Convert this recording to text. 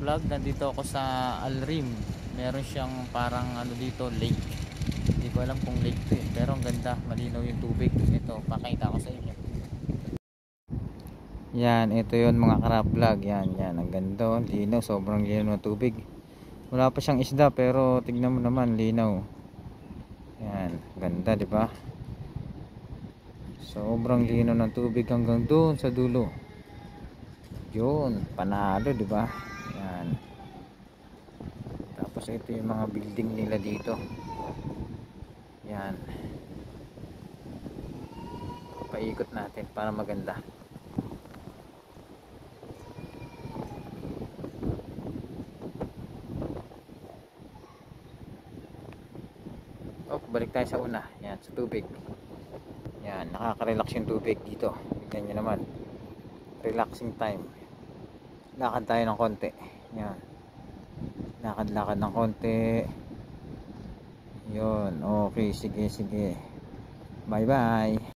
Vlog. Nandito ako sa Alrim. Meron siyang parang ano dito, lake. Hindi ko alam kung lake to pero ang ganda, malinaw yung tubig. Ito, pakita ko sa inyo. Yan, ito yon mga Karap Vlog. Yan, ang ganda, linaw, sobrang linaw ng tubig. Wala pa siyang isda pero tignan mo naman, linaw. Yan, ganda, di ba? Sobrang linaw ng tubig hanggang doon sa dulo. Yun, panalo, di ba? Yan. Tapos ito yung mga building nila dito. Yan. Paikot natin para maganda. Oh, balik tayo sa una. Yan, sa tubig. Yan, nakaka-relax yung tubig dito. Tignan nyo naman. Relaxing time. Lakad tayo ng konti. Yan. Lakad-lakad ng konti. Yun, okay, sige. Bye bye.